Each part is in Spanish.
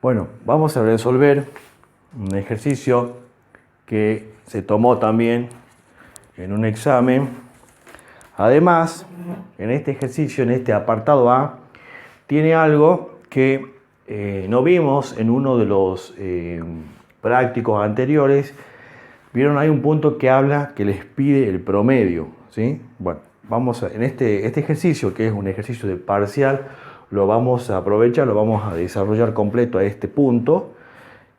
Bueno, vamos a resolver un ejercicio que se tomó también en un examen. Además, en este ejercicio, en este apartado A, tiene algo que no vimos en uno de los prácticos anteriores. Vieron, hay un punto que habla que les pide el promedio, ¿sí? Bueno, vamos en este ejercicio, que es un ejercicio de parcial, lo vamos a aprovechar, lo vamos a desarrollar completo a este punto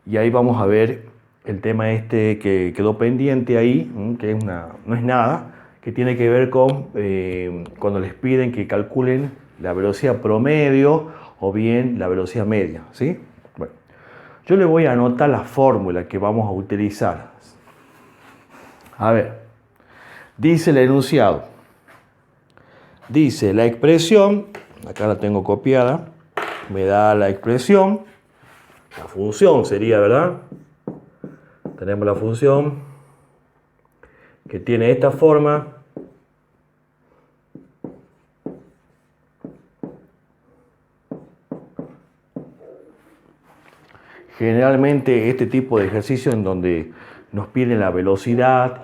y ahí vamos a ver el tema este que quedó pendiente ahí, que no es nada, que tiene que ver con cuando les piden que calculen la velocidad promedio o bien la velocidad media, ¿sí? Bueno, yo le voy a anotar la fórmula que vamos a utilizar. A ver, dice el enunciado, dice la expresión, acá la tengo copiada, me da la expresión, la función sería, ¿verdad? Tenemos la función que tiene esta forma. Generalmente este tipo de ejercicio en donde nos piden la velocidad,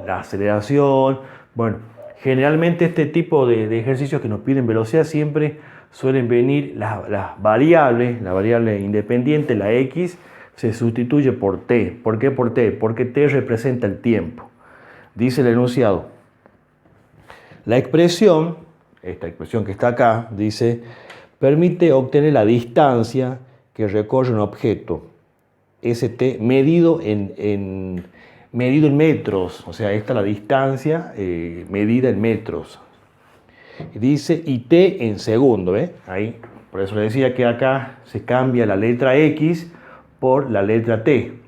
la aceleración, bueno, generalmente este tipo de ejercicios que nos piden velocidad siempre suelen venir las variables, la variable independiente, la x, se sustituye por t. ¿Por qué por t? Porque t representa el tiempo. Dice el enunciado, la expresión, esta expresión que está acá, dice, permite obtener la distancia que recorre un objeto, st, medido en metros, o sea, esta es la distancia medida en metros. Dice, y t en segundo, ¿eh? Ahí, por eso le decía que acá se cambia la letra x por la letra t,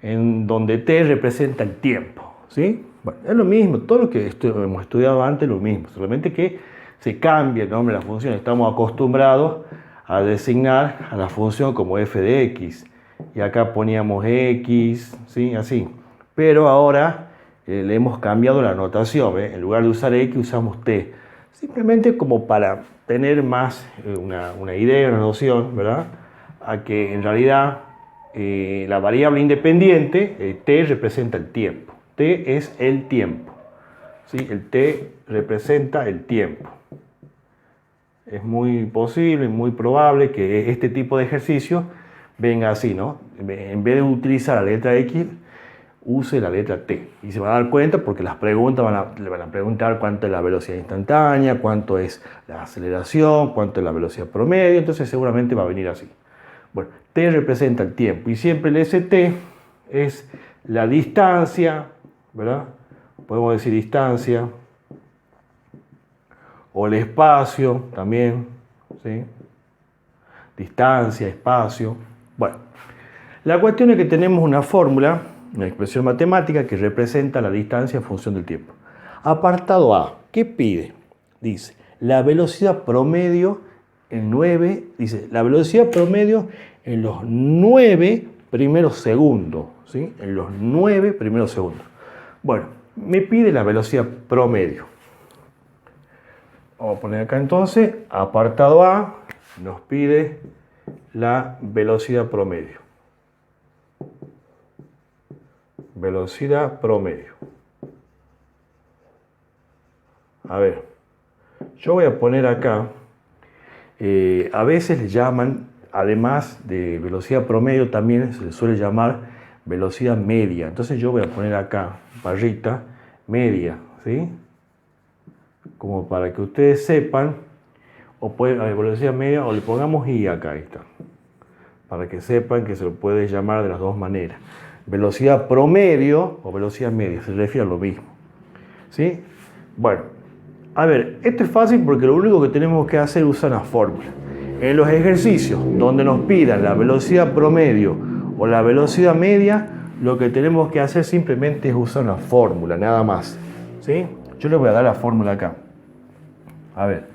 en donde t representa el tiempo, ¿sí? Bueno, es lo mismo, todo lo que hemos estudiado antes es lo mismo, solamente que se cambia el nombre de la función. Estamos acostumbrados a designar a la función como f de x, y acá poníamos x, ¿sí? Así. Pero ahora le hemos cambiado la notación, ¿eh? En lugar de usar x usamos t, simplemente como para tener más una idea, una noción, ¿verdad? A que en realidad la variable independiente, t representa el tiempo. T es el tiempo, ¿sí? El t representa el tiempo. Es muy posible, muy probable que este tipo de ejercicio venga así, ¿no? En vez de utilizar la letra x, use la letra t. Y se van a dar cuenta porque las preguntas le van a preguntar cuánto es la velocidad instantánea, cuánto es la aceleración, cuánto es la velocidad promedio. Entonces seguramente va a venir así. Bueno, t representa el tiempo y siempre el st es la distancia, ¿verdad? Podemos decir distancia o el espacio también, ¿sí? Distancia, espacio. Bueno, la cuestión es que tenemos una fórmula, una expresión matemática que representa la distancia en función del tiempo. Apartado A, ¿qué pide? Dice, la velocidad promedio en 9, dice, la velocidad promedio en los 9 primeros segundos, ¿sí? En los 9 primeros segundos. Bueno, me pide la velocidad promedio. Vamos a poner acá entonces, apartado A, nos pide la velocidad promedio. Velocidad promedio. A ver, yo voy a poner acá, a veces le llaman, además de velocidad promedio, también se le suele llamar velocidad media. Entonces yo voy a poner acá, barrita, media, ¿sí? Como para que ustedes sepan, o puede, a velocidad media, o le pongamos i acá, ahí está, para que sepan que se lo puede llamar de las dos maneras. Velocidad promedio o velocidad media, se refiere a lo mismo, ¿sí? Bueno, a ver, esto es fácil porque lo único que tenemos que hacer es usar una fórmula. En los ejercicios donde nos pidan la velocidad promedio o la velocidad media, lo que tenemos que hacer simplemente es usar una fórmula, nada más, ¿sí? Yo les voy a dar la fórmula acá. A ver,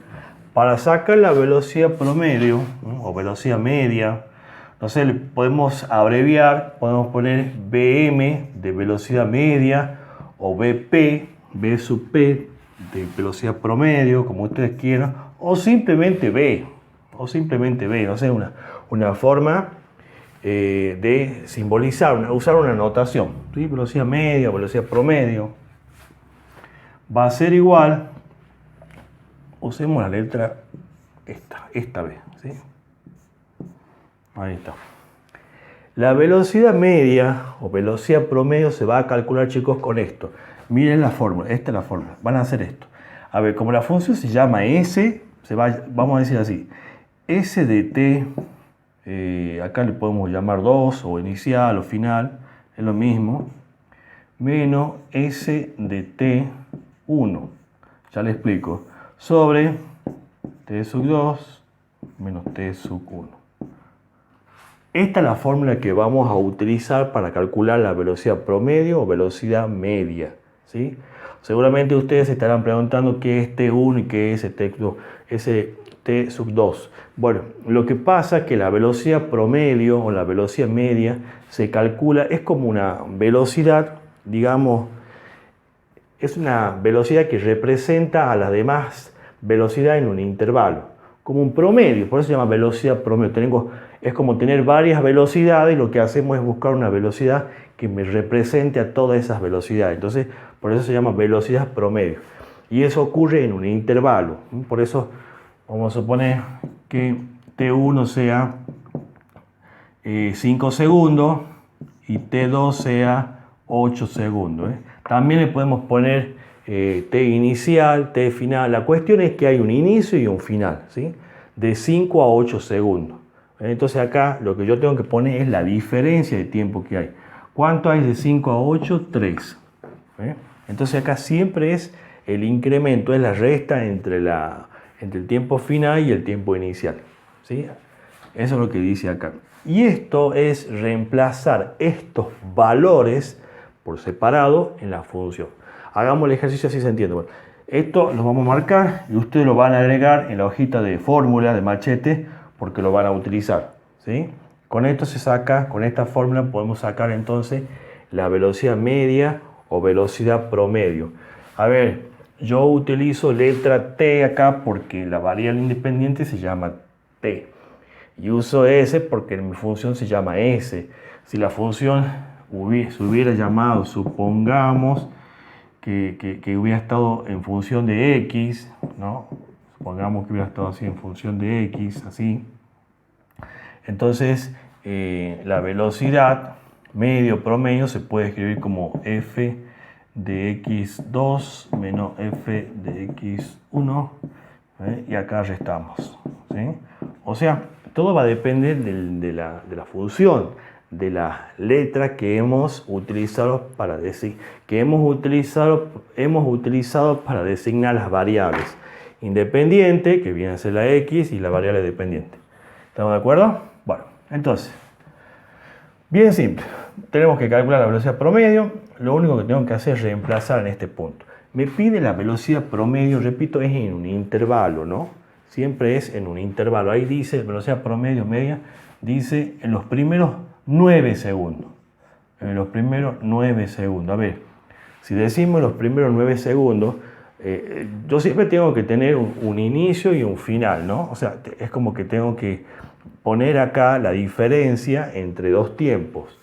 para sacar la velocidad promedio, ¿no? O velocidad media, entonces podemos abreviar, podemos poner Bm de velocidad media o Bp, B sub P de velocidad promedio, como ustedes quieran, o simplemente B, o simplemente B, no sé, una forma de simbolizar, usar una notación, ¿sí? Velocidad media, velocidad promedio, va a ser igual, usemos la letra esta B, ¿sí? Ahí está. La velocidad media o velocidad promedio se va a calcular, chicos, con esto. Miren la fórmula, esta es la fórmula, van a hacer esto. A ver, como la función se llama S, vamos a decir así, S de t, acá le podemos llamar 2 o inicial o final, es lo mismo, menos S de t1, ya le explico, sobre t sub 2 menos t sub 1. Esta es la fórmula que vamos a utilizar para calcular la velocidad promedio o velocidad media, ¿sí? Seguramente ustedes se estarán preguntando qué es T1 y qué es ese T sub 2. Bueno, lo que pasa es que la velocidad promedio o la velocidad media se calcula, es como una velocidad, digamos, es una velocidad que representa a las demás velocidades en un intervalo, como un promedio, por eso se llama velocidad promedio. Es como tener varias velocidades y lo que hacemos es buscar una velocidad que me represente a todas esas velocidades. Entonces, por eso se llama velocidad promedio. Y eso ocurre en un intervalo. Por eso vamos a suponer que T1 sea 5 segundos y T2 sea 8 segundos. También le podemos poner T inicial, T final. La cuestión es que hay un inicio y un final, ¿sí? De 5 a 8 segundos. Entonces acá lo que yo tengo que poner es la diferencia de tiempo que hay. ¿Cuánto hay de 5 a 8? 3. Entonces acá siempre es el incremento, es la resta entre el tiempo final y el tiempo inicial, ¿sí? Eso es lo que dice acá. Y esto es reemplazar estos valores por separado en la función. Hagamos el ejercicio así se entiende. Bueno, esto lo vamos a marcar y ustedes lo van a agregar en la hojita de fórmula, de machete, porque lo van a utilizar, ¿sí? Con esto se saca, con esta fórmula podemos sacar entonces la velocidad media o velocidad promedio. A ver, yo utilizo letra T acá porque la variable independiente se llama T. Y uso S porque mi función se llama S. Si la función se hubiera llamado, supongamos que hubiera estado en función de X, ¿no? Supongamos que hubiera estado así en función de X, así. Entonces, la velocidad medio promedio se puede escribir como f de x2 menos f de x1, y acá restamos, ¿sí? O sea, todo va a depender de la función, de la letra que hemos utilizado para para designar las variables independiente, que viene a ser la x, y la variable dependiente. ¿Estamos de acuerdo? Bueno, entonces, bien simple. Tenemos que calcular la velocidad promedio. Lo único que tengo que hacer es reemplazar en este punto. Me pide la velocidad promedio, repito, es en un intervalo, ¿no? Siempre es en un intervalo. Ahí dice velocidad promedio media, dice en los primeros 9 segundos. En los primeros 9 segundos. A ver, si decimos los primeros 9 segundos, yo siempre tengo que tener un inicio y un final, ¿no? O sea, es como que tengo que poner acá la diferencia entre dos tiempos.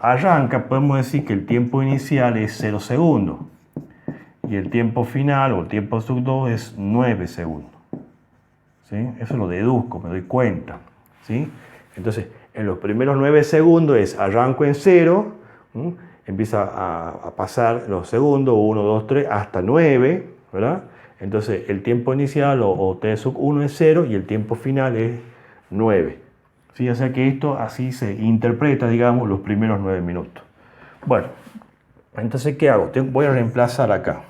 Arranca, podemos decir que el tiempo inicial es 0 segundos y el tiempo final o el tiempo sub 2 es 9 segundos. ¿Sí? Eso lo deduzco, me doy cuenta, ¿sí? Entonces, en los primeros 9 segundos arranco en 0, empieza a pasar los segundos, 1, 2, 3, hasta 9, ¿verdad? Entonces, el tiempo inicial o t sub 1 es 0 y el tiempo final es 9. ¿Sí? O sea que esto así se interpreta, digamos, los primeros 9 minutos. Bueno, entonces, ¿qué hago? Voy a reemplazar acá.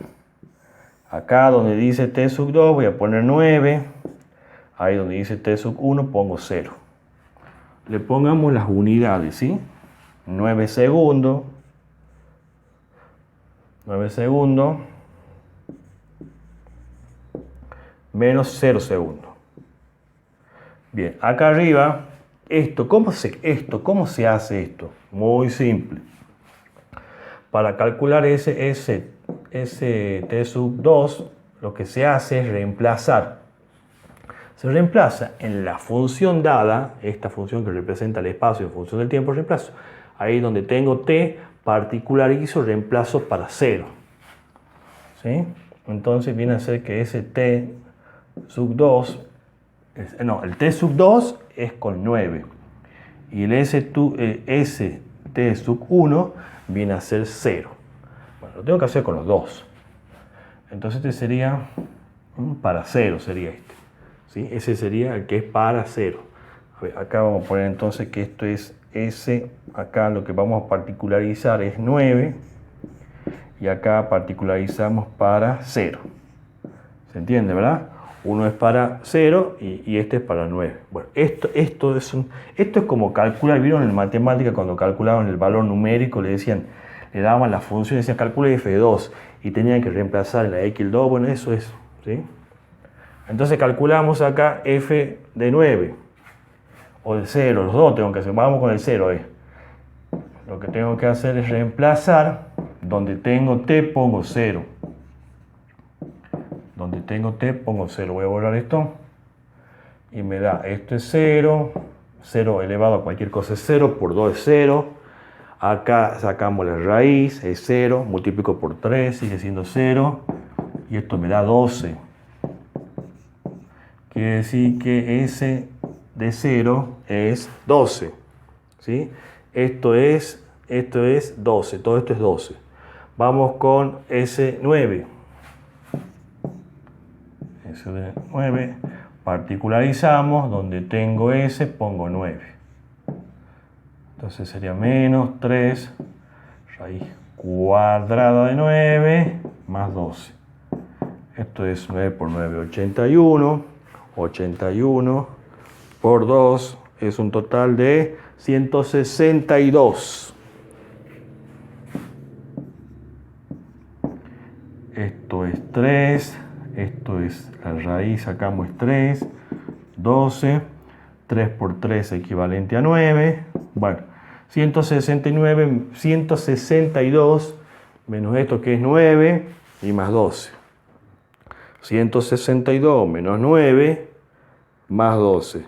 Acá donde dice t sub 2 voy a poner 9. Ahí donde dice t sub 1 pongo 0. Le pongamos las unidades, ¿sí? 9 segundos. 9 segundos. Menos 0 segundos. Bien, acá arriba, ¿cómo se hace esto? Muy simple. Para calcular ese t sub 2, lo que se hace es reemplazar. se reemplaza en la función dada, esta función que representa el espacio en función del tiempo, reemplazo. Ahí donde tengo t, particularizo, reemplazo para 0. ¿Sí? Entonces viene a ser que ese t sub 2, el t sub 2 es con 9. Y el st sub 1 viene a ser 0. Bueno, lo tengo que hacer con los dos. Entonces este sería para 0, sería este. ¿Sí? Ese sería el que es para 0. A ver, acá vamos a poner entonces que esto es S. Acá lo que vamos a particularizar es 9. Y acá particularizamos para 0. ¿Se entiende, verdad? Uno es para 0 y este es para 9. Bueno, esto es como calcular. ¿Vieron en matemática cuando calculaban el valor numérico? Le daban la función y decían calcula f de 2 y tenían que reemplazar en la x el 2. Bueno, eso es. ¿Sí? Entonces calculamos acá f de 9 o de 0. Los dos tengo que hacer. Vamos con el 0. Lo que tengo que hacer es reemplazar. Donde tengo t pongo 0. Donde tengo t pongo 0. Voy a borrar esto. Y me da, esto es 0. 0 elevado a cualquier cosa es 0. Por 2 es 0. Acá sacamos la raíz, es 0. Multiplico por 3, sigue siendo 0. Y esto me da 12. Quiere decir que S de 0 es 12. ¿Sí? Esto es 12. Todo esto es 12. Vamos con S9. S9. Particularizamos. Donde tengo S, pongo 9. Entonces sería menos 3 raíz cuadrada de 9 más 12. Esto es 9 por 9, 81. 81 por 2 es un total de 162. Esto es 3. Esto es la raíz, sacamos 3. 12. 3 por 3 equivalente a 9. Bueno, 162 menos esto que es 9 y más 12. 162 menos 9 más 12.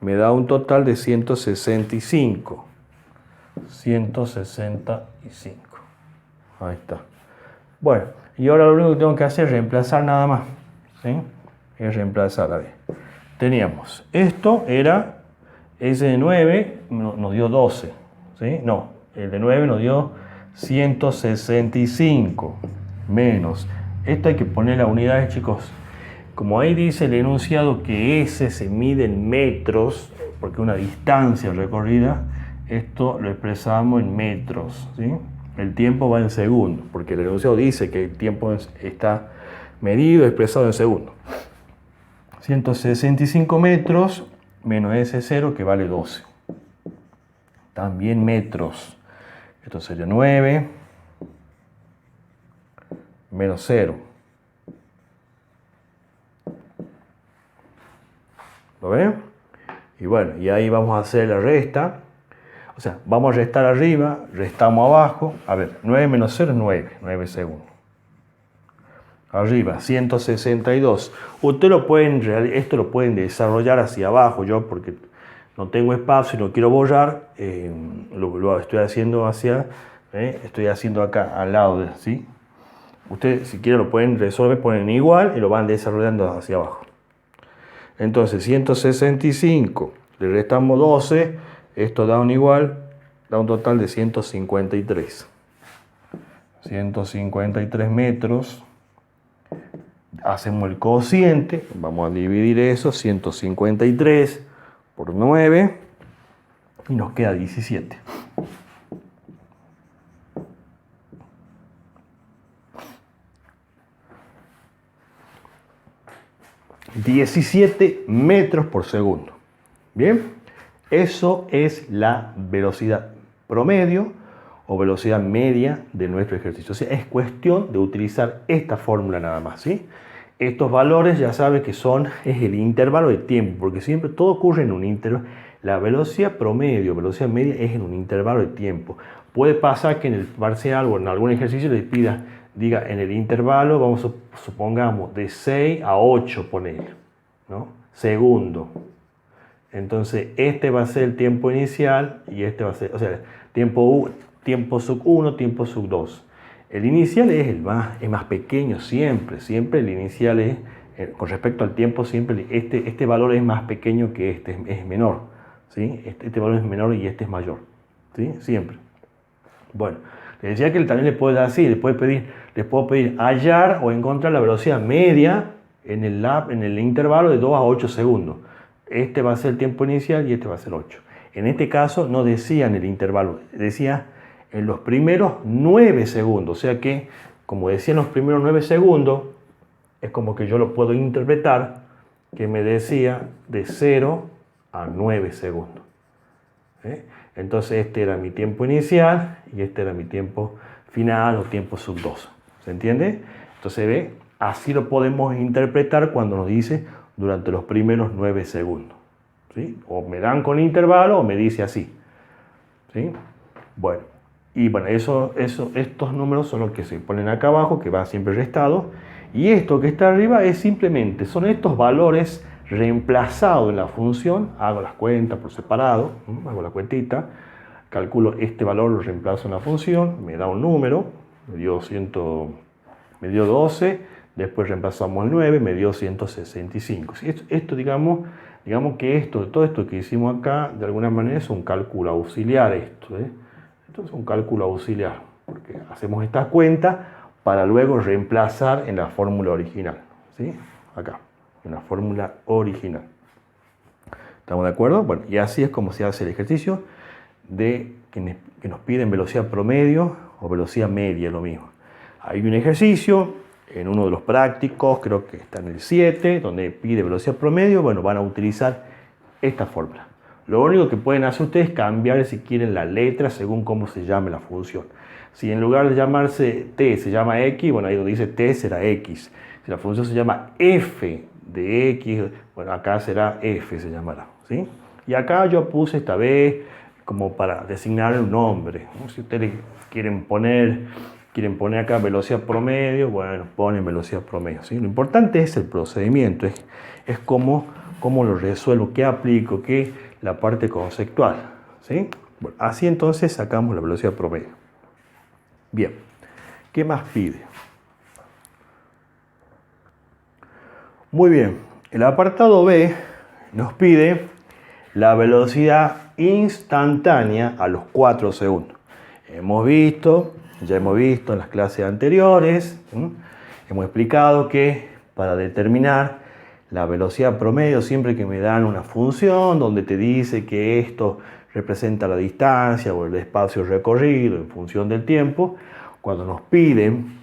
Me da un total de 165. 165. Ahí está. Bueno, y ahora lo único que tengo que hacer es reemplazar nada más. ¿Sí? Es reemplazar. A ver. Teníamos, esto era, ese de 9 nos dio 12. ¿Sí? No, el de 9 nos dio 165 menos. Esto hay que poner las unidades, chicos. Como ahí dice el enunciado que S se mide en metros, porque una distancia recorrida, esto lo expresamos en metros. ¿Sí? El tiempo va en segundos, porque el enunciado dice que el tiempo está medido, expresado en segundos. 165 metros menos S0 que vale 12. También metros. Esto sería 9 menos 0. ¿Lo ven? Y bueno, y ahí vamos a hacer la resta. O sea, vamos a restar arriba, restamos abajo. A ver, 9 menos 0 es 9, 9 segundos. Arriba, 162. Ustedes esto lo pueden desarrollar hacia abajo. Yo, porque no tengo espacio y no quiero borrar, lo estoy haciendo estoy haciendo acá al lado. ¿Sí? Ustedes, si quieren, lo pueden resolver, ponen igual y lo van desarrollando hacia abajo. Entonces, 165, le restamos 12, esto da un igual, da un total de 153. 153 metros. Hacemos el cociente, vamos a dividir eso, 153 por 9, y nos queda 17. ...17 metros por segundo. Bien, eso es la velocidad promedio o velocidad media de nuestro ejercicio. O sea, es cuestión de utilizar esta fórmula nada más, ¿sí? Estos valores ya saben que es el intervalo de tiempo, porque siempre todo ocurre en un intervalo. La velocidad promedio, velocidad media es en un intervalo de tiempo. Puede pasar que en el parcial o en algún ejercicio les diga en el intervalo, supongamos, de 6 a 8, ponele, ¿no? segundo. Entonces, este va a ser el tiempo inicial y este va a ser, o sea, tiempo sub 1, tiempo sub 2. El inicial es más pequeño siempre el inicial es, con respecto al tiempo, siempre este valor es más pequeño que este, es menor, ¿sí? Este valor es menor y este es mayor, ¿sí? Siempre. Bueno, les decía que también le puede dar así, les puedo pedir hallar o encontrar la velocidad media en el intervalo de 2 a 8 segundos. Este va a ser el tiempo inicial y este va a ser 8. En este caso no decía en el intervalo, decía en los primeros 9 segundos. O sea que, como decía en los primeros 9 segundos, es como que yo lo puedo interpretar que me decía de 0 a 9 segundos. Entonces este era mi tiempo inicial y este era mi tiempo final o tiempo sub 2. ¿Se entiende? Entonces ve, así lo podemos interpretar cuando nos dice durante los primeros 9 segundos. ¿Sí? O me dan con intervalo o me dice así. ¿Sí? Bueno, y bueno, estos números son los que se ponen acá abajo, que va siempre restado. Y esto que está arriba es simplemente, son estos valores reemplazados en la función. Hago las cuentas por separado, hago la cuentita, calculo este valor, lo reemplazo en la función, me da un número, me dio 12, después reemplazamos el 9, me dio 165. Esto digamos que todo esto que hicimos acá, de alguna manera es un cálculo auxiliar esto. Esto es un cálculo auxiliar, porque hacemos estas cuentas para luego reemplazar en la fórmula original. ¿Sí? Acá, en la fórmula original. ¿Estamos de acuerdo? Bueno, y así es como se hace el ejercicio de que nos piden velocidad promedio o velocidad media, lo mismo. Hay un ejercicio en uno de los prácticos, creo que está en el 7, donde pide velocidad promedio. Bueno, van a utilizar esta fórmula. Lo único que pueden hacer ustedes es cambiar, si quieren, la letra según cómo se llame la función. Si en lugar de llamarse t se llama x, bueno, ahí donde dice t será x. Si la función se llama f de x, bueno, acá será f, se llamará, ¿sí? Y acá yo puse esta vez como para designar un nombre. Si ustedes quieren poner acá velocidad promedio, bueno, ponen velocidad promedio, ¿sí? Lo importante es el procedimiento, es cómo lo resuelvo, qué aplico, qué la parte conceptual, ¿sí? Bueno, así entonces sacamos la velocidad promedio. Bien, ¿qué más pide? Muy bien, el apartado B nos pide la velocidad instantánea a los 4 segundos. Ya hemos visto en las clases anteriores, hemos explicado que para determinar la velocidad promedio, siempre que me dan una función donde te dice que esto representa la distancia o el espacio recorrido en función del tiempo, cuando nos piden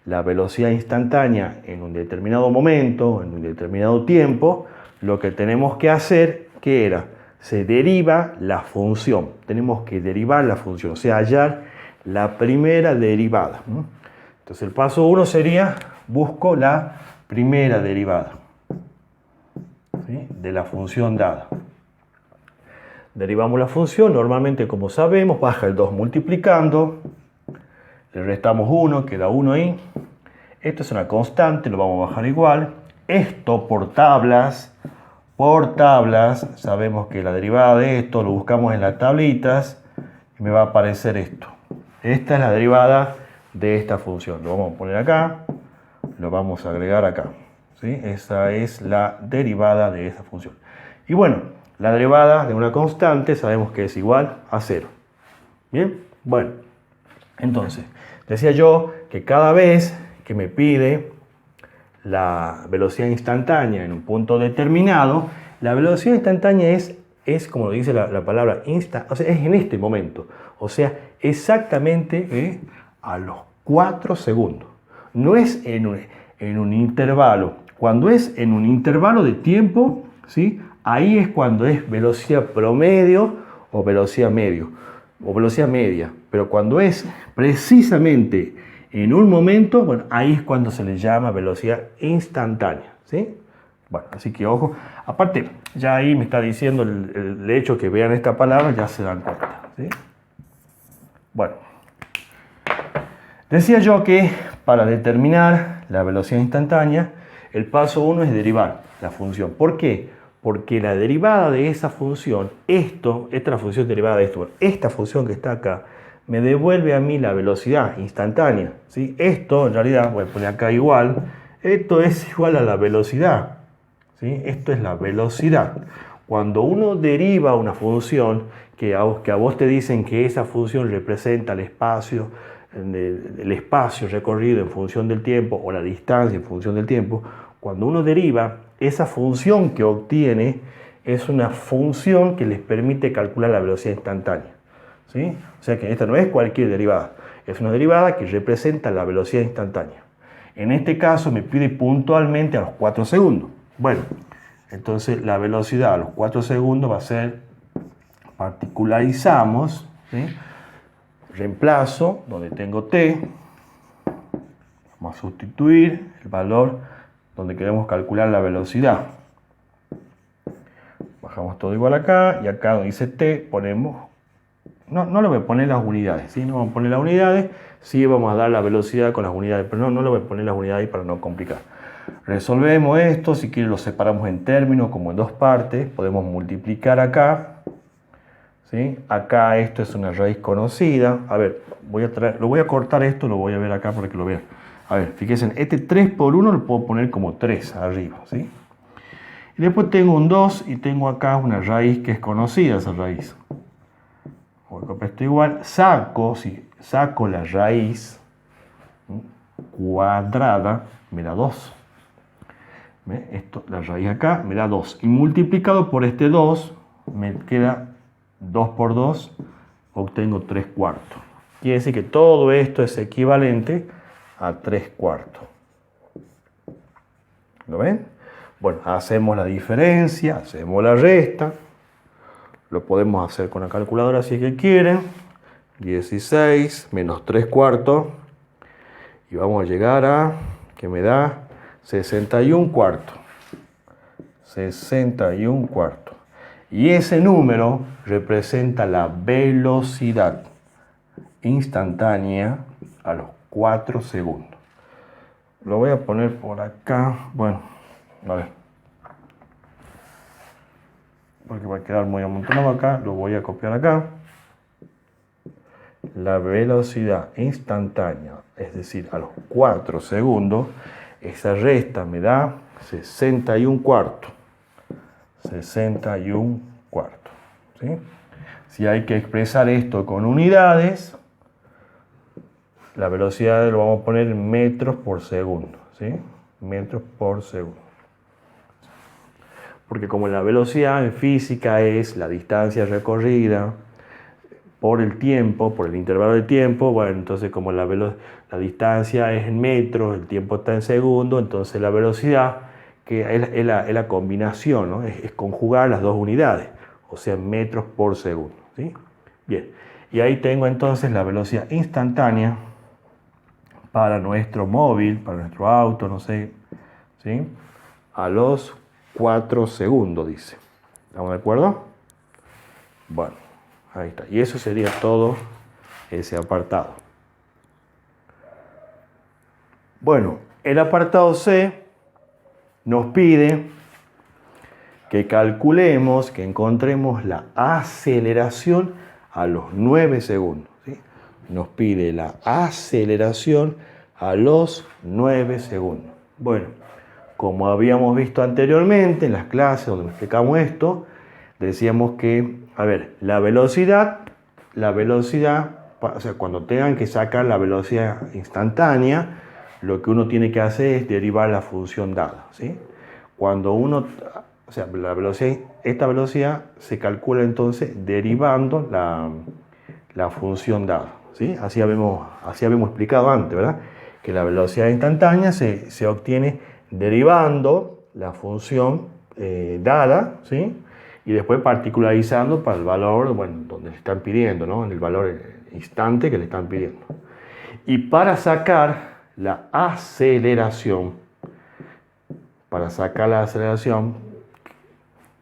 la velocidad instantánea en un determinado momento, en un determinado tiempo, lo que tenemos que hacer, ¿qué era? Se deriva la función. Tenemos que derivar la función, o sea, hallar la primera derivada. Entonces el paso 1 sería, busco la primera derivada, ¿sí?, de la función dada. Derivamos la función, normalmente como sabemos, baja el 2 multiplicando, le restamos 1, queda 1 ahí. Esto es una constante, lo vamos a bajar igual. Esto por tablas, sabemos que la derivada de esto lo buscamos en las tablitas y me va a aparecer esto. Esta es la derivada de esta función. Lo vamos a poner acá, lo vamos a agregar acá, ¿sí? Esa es la derivada de esta función. Y bueno, la derivada de una constante sabemos que es igual a 0. Bien, bueno, entonces, decía yo que cada vez que me pide la velocidad instantánea en un punto determinado, la velocidad instantánea es como lo dice la palabra insta, o sea, es en este momento, o sea, exactamente a los 4 segundos. No es en un intervalo. Cuando es en un intervalo de tiempo, ¿sí?, ahí es cuando es velocidad promedio o velocidad media. Pero cuando es precisamente en un momento, bueno, ahí es cuando se le llama velocidad instantánea, ¿sí? Bueno, así que ojo. Aparte, ya ahí me está diciendo el hecho que vean esta palabra, ya se dan cuenta, ¿sí? Bueno, decía yo que para determinar la velocidad instantánea, el paso 1 es derivar la función. ¿Por qué? Porque la derivada de esa función, esta es la función derivada de esto, esta función que está acá, me devuelve a mí la velocidad instantánea, ¿sí? Esto, en realidad, voy a poner acá igual, esto es igual a la velocidad, ¿sí? Esto es la velocidad. Cuando uno deriva una función, que a vos te dicen que esa función representa el espacio recorrido en función del tiempo, o la distancia en función del tiempo, cuando uno deriva, esa función que obtiene es una función que les permite calcular la velocidad instantánea, ¿sí? O sea que esta no es cualquier derivada, es una derivada que representa la velocidad instantánea. En este caso me pide puntualmente a los 4 segundos. Bueno, entonces la velocidad a los 4 segundos va a ser, particularizamos, ¿sí? Reemplazo, donde tengo t, vamos a sustituir el valor donde queremos calcular la velocidad. Bajamos todo igual acá, y acá donde dice t ponemos, no le voy a poner las unidades, ¿sí? No vamos a poner las unidades, sí vamos a dar la velocidad con las unidades, pero no le voy a poner las unidades para no complicar. Resolvemos esto, si quieren lo separamos en términos como en dos partes, podemos multiplicar acá, ¿sí? Acá esto es una raíz conocida, a ver, lo voy a cortar esto, lo voy a ver acá para que lo vean. A ver, fíjense, este 3 por 1 lo puedo poner como 3 arriba, ¿sí? Y después tengo un 2 y tengo acá una raíz que es conocida, esa raíz. Voy a copiar esto igual, saco la raíz cuadrada, me da 2. ¿Ve? Esto, la raíz acá me da 2. Y multiplicado por este 2, me queda 2 por 2, obtengo 3 cuartos. Quiere decir que todo esto es equivalente a 3 cuartos. ¿Lo ven? Bueno, hacemos la diferencia, hacemos la resta. Lo podemos hacer con la calculadora si es que quieren. 16 menos 3 cuartos. Y vamos a llegar a, que me da 61 cuartos. 61 cuartos. Y ese número representa la velocidad instantánea a los 4 segundos. Lo voy a poner por acá. Bueno, a ver. Porque va a quedar muy amontonado acá. Lo voy a copiar acá. La velocidad instantánea, es decir, a los 4 segundos, esa resta me da 61 cuartos. 61 cuartos. ¿Sí? Si hay que expresar esto con unidades, la velocidad lo vamos a poner en metros por segundo. ¿Sí? Metros por segundo. Porque como la velocidad en física es la distancia recorrida por el tiempo, por el intervalo de tiempo, bueno, entonces como la distancia es en metros, el tiempo está en segundos, entonces la velocidad, que es la combinación, ¿no? Es conjugar las dos unidades, o sea, metros por segundo. ¿Sí? Bien, y ahí tengo entonces la velocidad instantánea para nuestro móvil, para nuestro auto, no sé, ¿sí? A los 4 segundos, dice. ¿Estamos de acuerdo? Bueno, ahí está. Y eso sería todo ese apartado. Bueno, el apartado C nos pide que calculemos, que encontremos la aceleración a los 9 segundos. ¿Sí? Nos pide la aceleración a los 9 segundos. Bueno, como habíamos visto anteriormente en las clases donde explicamos esto, decíamos que, a ver, la velocidad, o sea, cuando tengan que sacar la velocidad instantánea, lo que uno tiene que hacer es derivar la función dada, ¿sí? Cuando uno, o sea, esta velocidad se calcula entonces derivando la función dada, ¿sí? Así habíamos explicado antes, ¿verdad? Que la velocidad instantánea se obtiene derivando la función dada, ¿sí? Y después particularizando para el valor, bueno, donde le están pidiendo, ¿no? En el valor instante que le están pidiendo. Y para sacar la aceleración,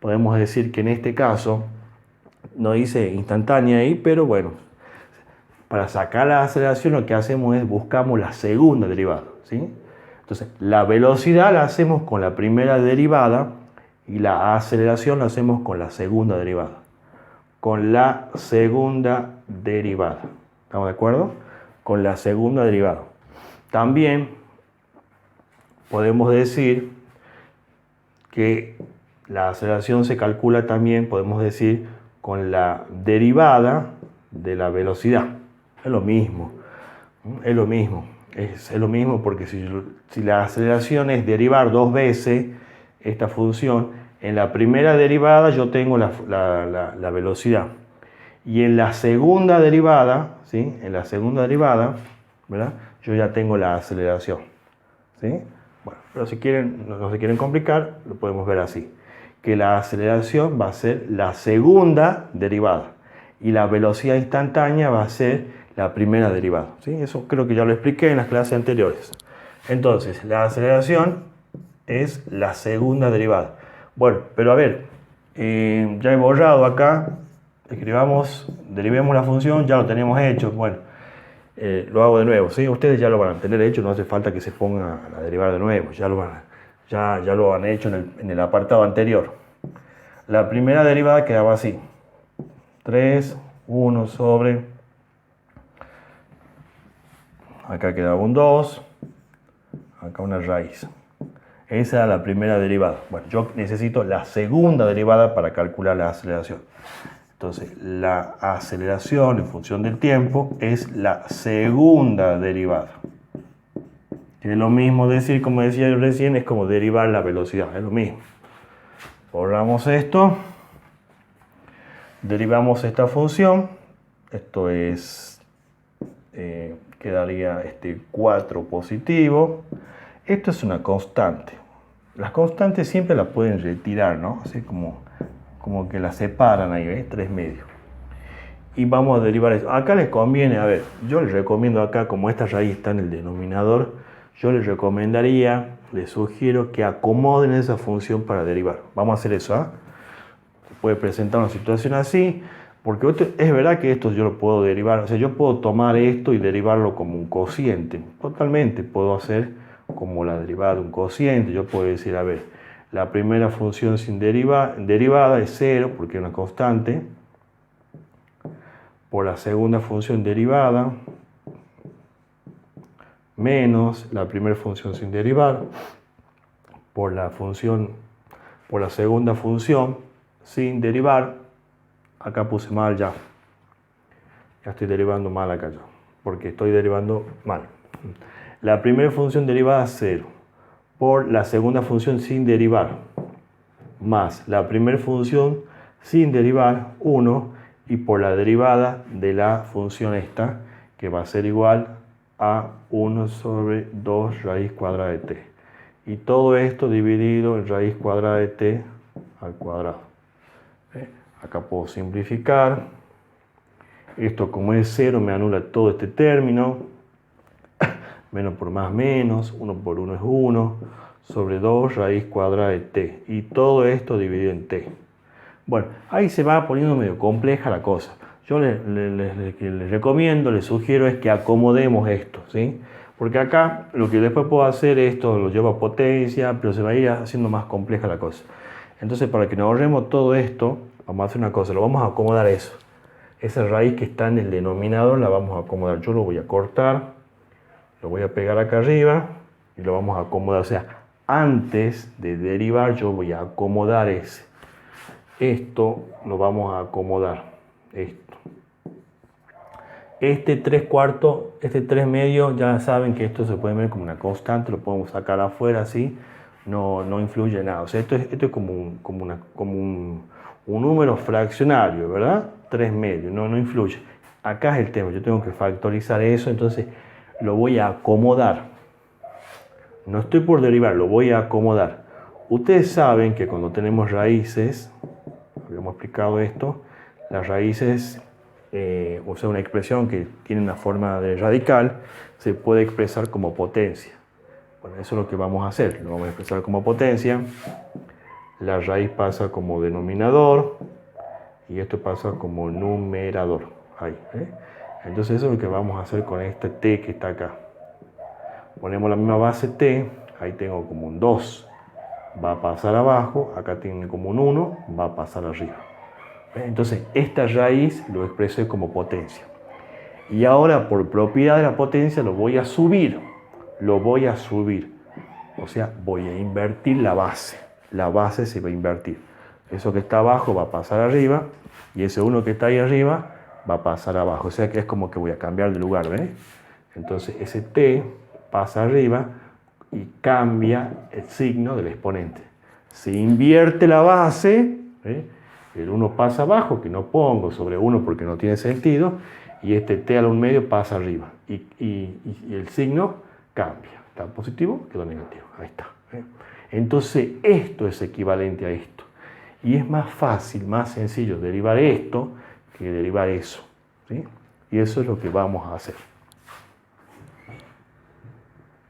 podemos decir que en este caso, no dice instantánea ahí, pero bueno, para sacar la aceleración lo que hacemos es buscamos la segunda derivada, ¿sí? Entonces, la velocidad la hacemos con la primera derivada Y la aceleración la hacemos con la segunda derivada. Con la segunda derivada. ¿Estamos de acuerdo? Con la segunda derivada. También podemos decir que la aceleración se calcula también, podemos decir, con la derivada de la velocidad. Es lo mismo. Es lo mismo. Es lo mismo porque si la aceleración es derivar dos veces esta función, en la primera derivada yo tengo la velocidad. Y en la segunda derivada, ¿sí? En la segunda derivada, ¿verdad? Yo ya tengo la aceleración. ¿Sí? Bueno, pero si quieren, no se quieren complicar, lo podemos ver así. Que la aceleración va a ser la segunda derivada. Y la velocidad instantánea va a ser la primera derivada. ¿Sí? Eso creo que ya lo expliqué en las clases anteriores. Entonces, la aceleración es la segunda derivada. Bueno, pero a ver, ya he borrado acá, derivemos la función, ya lo tenemos hecho. Bueno, lo hago de nuevo, ¿sí? Ustedes ya lo van a tener hecho, no hace falta que se pongan a derivar de nuevo, ya lo han hecho en el apartado anterior. La primera derivada quedaba así, 3, 1 sobre, acá quedaba un 2, acá una raíz. Esa era la primera derivada. Bueno, yo necesito la segunda derivada para calcular la aceleración. Entonces, la aceleración en función del tiempo es la segunda derivada. Es lo mismo decir, como decía yo recién, es como derivar la velocidad, es lo mismo. Borramos esto, derivamos esta función, esto es, quedaría 4 positivo. Esto es una constante. Las constantes siempre las pueden retirar, ¿no? Así como que las separan ahí, ¿ves? 3 medios. Y vamos a derivar eso. Acá les conviene, a ver, yo les recomiendo acá, como esta raíz está en el denominador, yo les recomendaría, les sugiero que acomoden esa función para derivar. Vamos a hacer eso, ¿ah? Puede presentar una situación así, porque es verdad que esto yo lo puedo derivar, o sea, yo puedo tomar esto y derivarlo como un cociente. Totalmente puedo hacer como la derivada de un cociente. Yo puedo decir, a ver, la primera función sin derivada es 0, porque es una constante, por la segunda función derivada, menos la primera función sin derivar, por la segunda función sin derivar. Acá puse mal ya estoy derivando mal acá ya, porque estoy derivando mal. La primera función derivada 0, por la segunda función sin derivar, más la primera función sin derivar 1, y por la derivada de la función esta, que va a ser igual a 1 sobre 2 raíz cuadrada de t. Y todo esto dividido en raíz cuadrada de t al cuadrado. Acá puedo simplificar. Esto, como es 0, me anula todo este término. Menos por más menos, 1 por 1 es 1, sobre 2 raíz cuadrada de t. Y todo esto dividido en t. Bueno, ahí se va poniendo medio compleja la cosa. Yo les recomiendo, les sugiero es que acomodemos esto, ¿sí? Porque acá lo que después puedo hacer, esto lo llevo a potencia, pero se va a ir haciendo más compleja la cosa. Entonces, para que nos ahorremos todo esto, vamos a hacer una cosa, lo vamos a acomodar eso. Esa raíz que está en el denominador la vamos a acomodar. Yo lo voy a cortar, lo voy a pegar acá arriba y lo vamos a acomodar. O sea, antes de derivar yo voy a acomodar ese. Esto lo vamos a acomodar. Esto. Este 3/4, este 3 medio, ya saben que esto se puede ver como una constante, lo podemos sacar afuera así, no influye en nada. O sea, esto es como un número fraccionario, ¿verdad? 3 medios, no influye. Acá es el tema, yo tengo que factorizar eso, entonces lo voy a acomodar. No estoy por derivar, lo voy a acomodar. Ustedes saben que cuando tenemos raíces, habíamos explicado esto, las raíces, o sea, una expresión que tiene una forma de radical, se puede expresar como potencia. Bueno, eso es lo que vamos a hacer, lo vamos a expresar como potencia. La raíz pasa como denominador y esto pasa como numerador. Ahí, Entonces eso es lo que vamos a hacer con este t que está acá. Ponemos la misma base t, ahí tengo como un 2. va a pasar abajo, acá tiene como un 1, va a pasar arriba. Entonces, esta raíz lo expresé como potencia. Y ahora, por propiedad de la potencia, lo voy a subir. Lo voy a subir. O sea, voy a invertir la base. La base se va a invertir. Eso que está abajo va a pasar arriba. Y ese 1 que está ahí arriba va a pasar abajo. O sea que es como que voy a cambiar de lugar, ¿ves? Entonces, ese t pasa arriba y cambia el signo del exponente. Se invierte la base, ¿eh? El 1 pasa abajo, que no pongo sobre 1 porque no tiene sentido, y este t al 1 medio pasa arriba. Y el signo cambia. Está positivo, quedó negativo. Ahí está. Entonces, esto es equivalente a esto. Y es más fácil, más sencillo derivar esto que derivar eso, ¿sí? Y eso es lo que vamos a hacer.